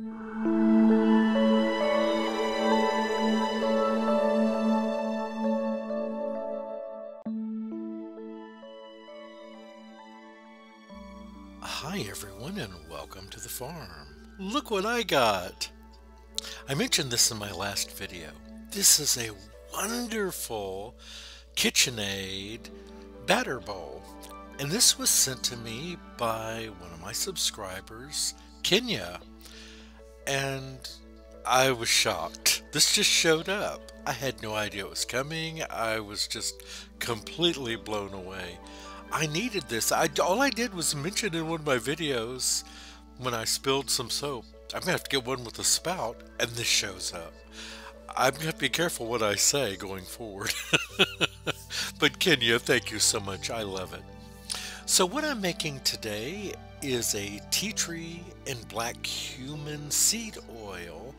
Hi everyone and welcome to the farm. Look what I got! I mentioned this in my last video. This is a wonderful KitchenAid batter bowl. And this was sent to me by one of my subscribers, Kenya. And I was shocked. This just showed up. I had no idea it was coming. I was just completely blown away. I needed this. All I did was mention in one of my videos when I spilled some soap. I'm going to have to get one with a spout, and this shows up. I'm going to have to be careful what I say going forward. But Kenya, thank you so much. I love it. So what I'm making today is a tea tree and black cumin seed oil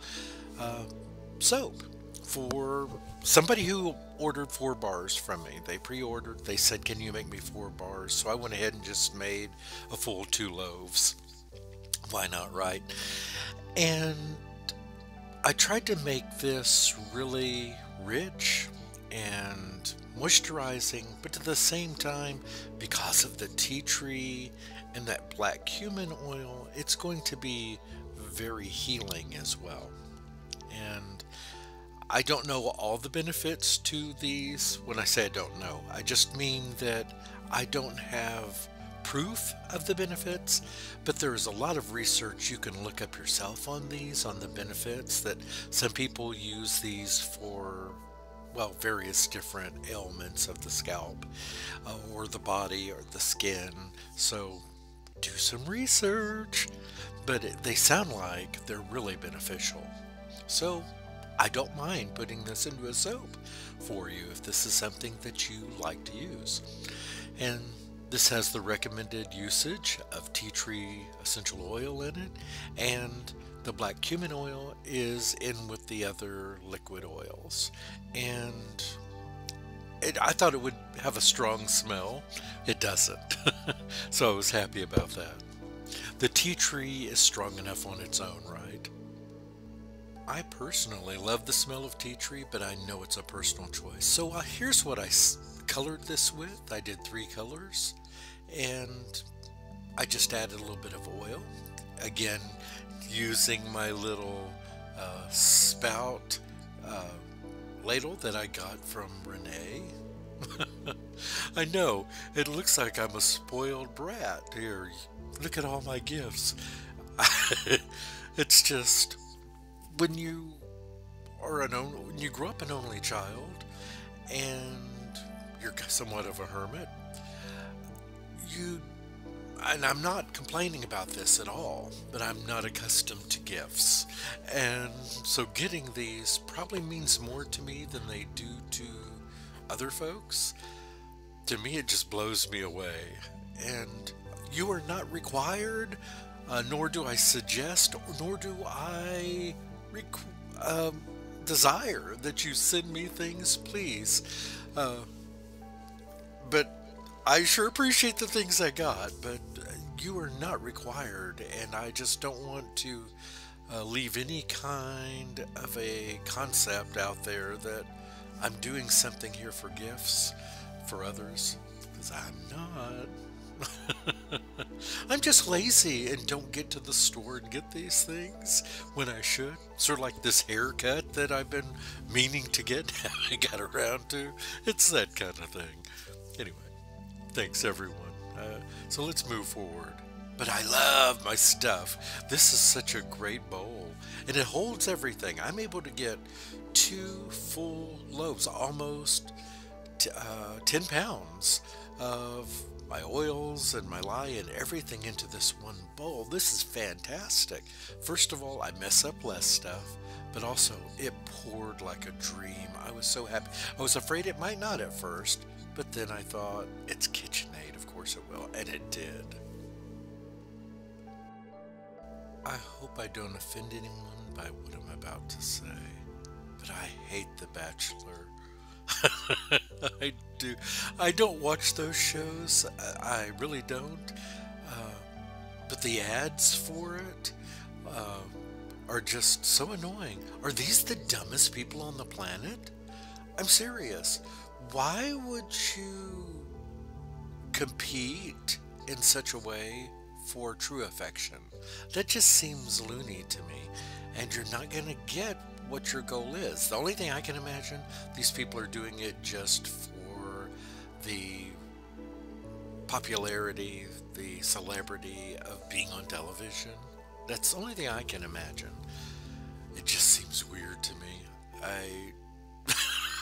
soap for somebody who ordered 4 bars from me. They pre-ordered. They said, can you make me 4 bars? So I went ahead and just made a full 2 loaves. Why not, right? And I tried to make this really rich and moisturizing, but at the same time, because of the tea tree and that black cumin oil, it's going to be very healing as well. And I don't know all the benefits to these. When I say I don't know, I just mean that I don't have proof of the benefits, but there's a lot of research you can look up yourself on these, on the benefits, that some people use these for, well, various different ailments of the scalp or the body or the skin. So do some research, but they sound like they're really beneficial. So I don't mind putting this into a soap for you if this is something that you like to use. And this has the recommended usage of tea tree essential oil in it, and the black cumin oil is in with the other liquid oils. And I thought it would have a strong smell. It doesn't. So I was happy about that. The tea tree is strong enough on its own, right? I personally love the smell of tea tree, but I know it's a personal choice. So here's what I colored this with. I did 3 colors, and I just added a little bit of oil. Again, using my little spout ladle that I got from Renee. I know, it looks like I'm a spoiled brat here. Look at all my gifts. It's just, when you grow up an only child and you're somewhat of a hermit, and I'm not complaining about this at all, but I'm not accustomed to gifts. And so getting these probably means more to me than they do to other folks. To me, it just blows me away. And you are not required, nor do I suggest, nor do I desire that you send me things, please. But I sure appreciate the things I got, but you are not required, and I just don't want to leave any kind of a concept out there that I'm doing something here for gifts for others, because I'm not. I'm just lazy and don't get to the store and get these things when I should. Sort of like this haircut that I've been meaning to get, I got around to. It's that kind of thing. Anyway, thanks everyone. So let's move forward. But I love my stuff. This is such a great bowl, and it holds everything. I'm able to get 2 full loaves, almost 10 pounds of my oils and my lye and everything into this one bowl. This is fantastic. First of all, I mess up less stuff, but also it poured like a dream. I was so happy. I was afraid it might not at first, but then I thought, it's KitchenAid, of course it will, and it did. I hope I don't offend anyone by what I'm about to say, but I hate The Bachelor. I do. I don't watch those shows. I really don't. But the ads for it, are just so annoying. Are these the dumbest people on the planet? I'm serious. Why would you compete in such a way for true affection? That just seems loony to me. And you're not going to get what your goal is. The only thing I can imagine, these people are doing it just for the popularity, the celebrity of being on television. That's the only thing I can imagine. It just seems weird to me.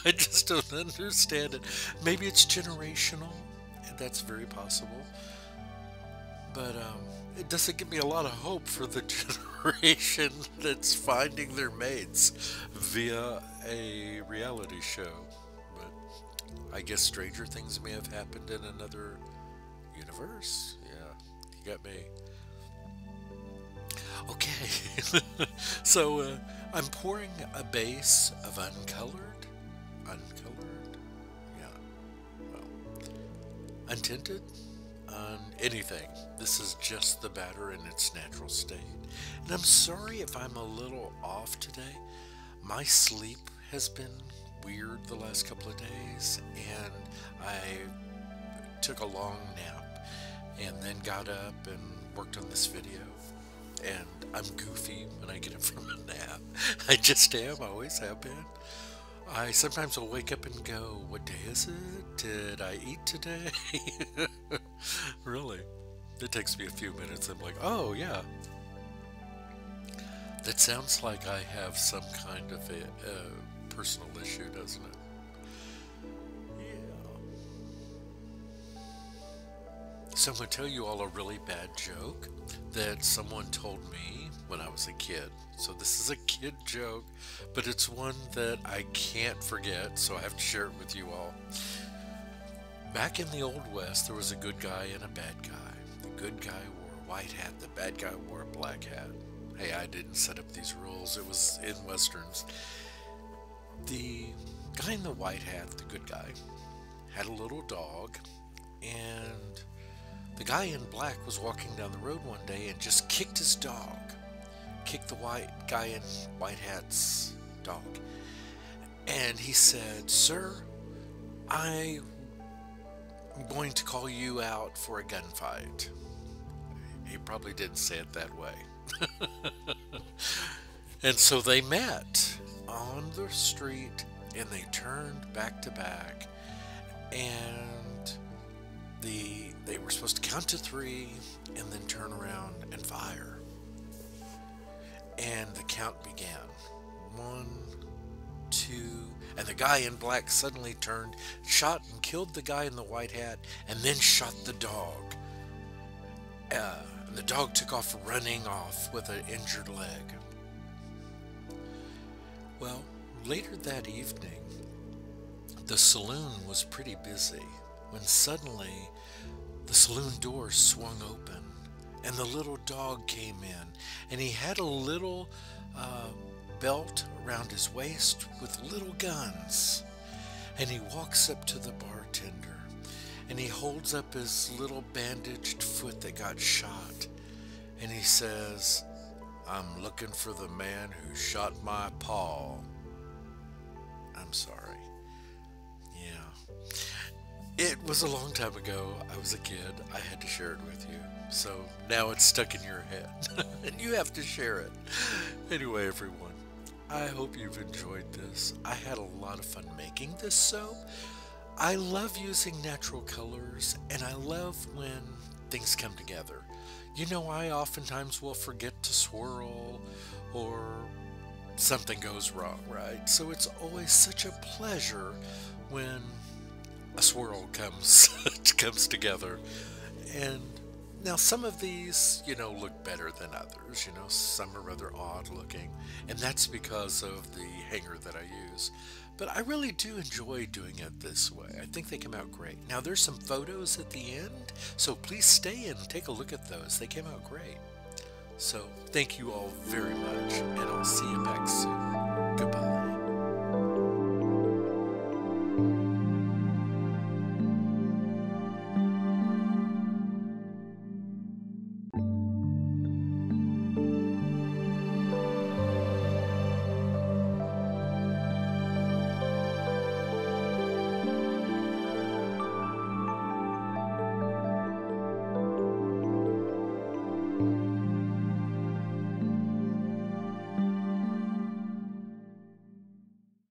I just don't understand it. Maybe it's generational, and that's very possible. But it doesn't give me a lot of hope for the generation that's finding their mates via a reality show. But I guess stranger things may have happened in another universe. Yeah, you got me. Okay, so I'm pouring a base of uncolored, yeah, well, untinted, anything. This is just the batter in its natural state. And I'm sorry if I'm a little off today. My sleep has been weird the last couple of days, and I took a long nap and then got up and worked on this video. And I'm goofy when I get up from a nap. I just am. I always have been. I sometimes will wake up and go, what day is it? Did I eat today? Really? It takes me a few minutes. I'm like, oh, yeah. That sounds like I have some kind of a personal issue, doesn't it? So I'm going to tell you all a really bad joke that someone told me when I was a kid. So this is a kid joke, but it's one that I can't forget, so I have to share it with you all. Back in the Old West, there was a good guy and a bad guy. The good guy wore a white hat, the bad guy wore a black hat. Hey, I didn't set up these rules. It was in Westerns. The guy in the white hat, the good guy, had a little dog, and the guy in black was walking down the road one day and just kicked his dog. Kicked the white guy in white hat's dog. And he said, "Sir, I'm going to call you out for a gunfight." He probably didn't say it that way. And so they met on the street and they turned back to back, and they were supposed to count to 3 and then turn around and fire. And the count began. 1, 2, and the guy in black suddenly turned, shot and killed the guy in the white hat, and then shot the dog. And the dog took off running off with an injured leg. Well, later that evening, the saloon was pretty busy when suddenly the saloon door swung open and the little dog came in, and he had a little belt around his waist with little guns, and he walks up to the bartender and he holds up his little bandaged foot that got shot, and he says, "I'm looking for the man who shot my paw." I'm sorry. Yeah. It was a long time ago. I was a kid. I had to share it with you. So now it's stuck in your head. And you have to share it. Anyway, everyone, I hope you've enjoyed this. I had a lot of fun making this soap. I love using natural colors, and I love when things come together. You know, I oftentimes will forget to swirl, or something goes wrong, right? So it's always such a pleasure when a swirl comes together. And now some of these, look better than others. Some are rather odd looking, and that's because of the hanger that I use. But I really do enjoy doing it this way. I think they come out great. Now there's some photos at the end, so please stay and take a look at those. They came out great. So thank you all very much.